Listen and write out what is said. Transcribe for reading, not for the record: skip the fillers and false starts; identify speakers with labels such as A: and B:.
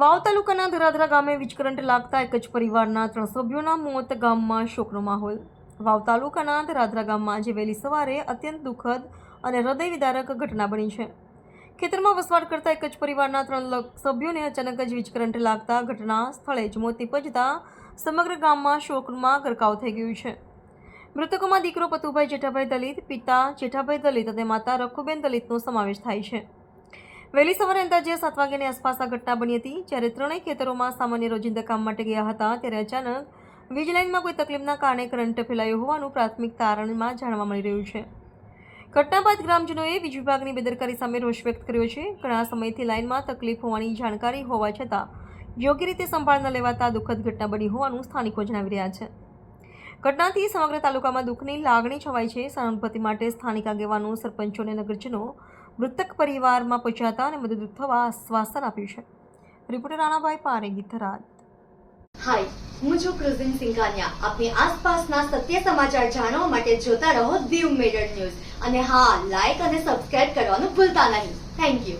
A: વાવ તાલુકાના ધરાધરા ગામે વીજ કરંટ લાગતા એક જ પરિવારના 3 સભ્યોના મોત, ગામમાં શોકનો માહોલ. વાવ તાલુકાના ધરાધરા ગામમાં આજે વહેલી સવારે અત્યંત દુઃખદ અને હૃદય વિદારક ઘટના બની છે. ખેતરમાં વસવાટ કરતા એક જ પરિવારના 3 સભ્યોને અચાનક જ વીજ કરંટ લાગતા ઘટના સ્થળે જ મોત નીપજતા સમગ્ર ગામમાં શોકમાં ગરકાવ થઈ ગયું છે. મૃતકોમાં દીકરો પતુભાઈ જેઠાભાઈ દલિત, પિતા જેઠાભાઈ દલિત અને માતા રખુબેન દલિતનો સમાવેશ થાય છે. વહેલી સવારે અંદાજે 7 વાગ્યાની આસપાસ આ ઘટના બની હતી. જ્યારે ત્રણેય ખેતરોમાં સામાન્ય રોજિંદા કામ માટે ગયા હતા ત્યારે અચાનક વીજ લાઇનમાં કોઈ તકલીફના કારણે કરંટ ફેલાયો હોવાનું પ્રાથમિક તારણમાં જાણવા મળી રહ્યું છે. ઘટના બાદ ગ્રામજનોએ વીજ વિભાગની બેદરકારી સામે રોષ વ્યક્ત કર્યો છે. ઘણા સમયથી લાઇનમાં તકલીફ હોવાની જાણકારી હોવા છતાં યોગ્ય રીતે સંભાળ ન લેવાતા દુઃખદ ઘટના બની હોવાનું સ્થાનિકો જણાવી રહ્યા છે. ઘટનાથી સમગ્ર તાલુકામાં દુઃખની લાગણી છવાઈ છે. સહાનુભૂતિ માટે સ્થાનિક આગેવાનો, સરપંચો અને નગરજનો મૃતક પરિવારમાં પહોંચ્યા હતા અને મદદરૂપ થવા આશ્વાસન આપ્યું છે. રિપોર્ટર રાણાભાઈ પારેગી, થરાદ.
B: હાય, હું છું ક્રુઝિન સિંઘાનિયા. આપની આસપાસના સત્ય સમાચાર જાણવા માટે જોતા રહો દીવ મિરર ન્યૂઝ અને હા, લાઈક અને સબસ્ક્રાઇબ કરવાનું ભૂલતા નહીં. Thank you.